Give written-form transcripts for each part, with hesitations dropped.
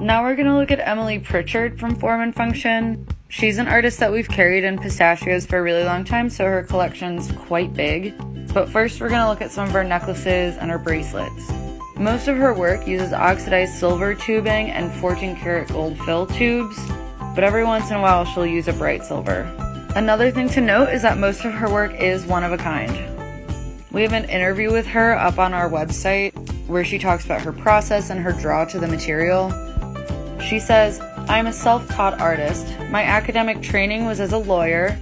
Now we're gonna look at Emilie Pritchard from Form and Function. She's an artist that we've carried in Pistachios for a really long time, so her collection's quite big. But first we're gonna look at some of her necklaces and her bracelets. Most of her work uses oxidized silver tubing and 14 karat gold fill tubes, but every once in a while she'll use a bright silver. Another thing to note is that most of her work is one of a kind. We have an interview with her up on our website where she talks about her process and her draw to the material. She says, "I'm a self-taught artist. My academic training was as a lawyer.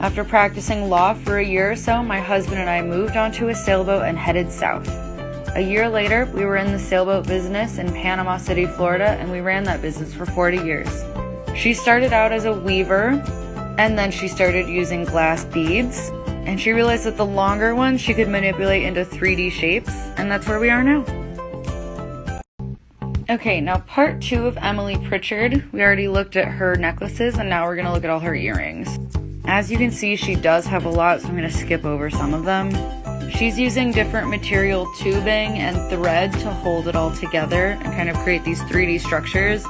After practicing law for a year or so, my husband and I moved onto a sailboat and headed south. A year later, we were in the sailboat business in Panama City, Florida, and we ran that business for 40 years. She started out as a weaver, and then she started using glass beads, and she realized that the longer ones she could manipulate into 3D shapes, and that's where we are now." Okay, now part 2 of Emilie Pritchard. We already looked at her necklaces, and now we're going to look at all her earrings. As you can see, she does have a lot, so I'm going to skip over some of them. She's using different material tubing and thread to hold it all together and kind of create these 3D structures.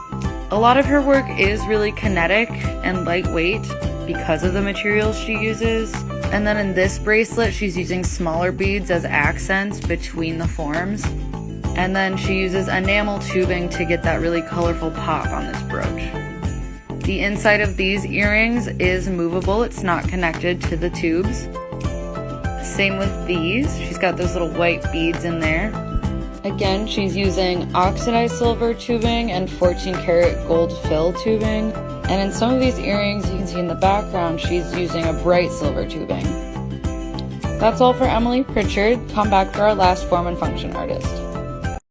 A lot of her work is really kinetic and lightweight because of the materials she uses. And then in this bracelet, she's using smaller beads as accents between the forms. And then she uses enamel tubing to get that really colorful pop on this brooch. The inside of these earrings is movable. It's not connected to the tubes. Same with these. She's got those little white beads in there. Again, she's using oxidized silver tubing and 14 karat gold fill tubing. And in some of these earrings, you can see in the background, she's using a bright silver tubing. That's all for Emilie Pritchard. Come back for our last Form and Function artist.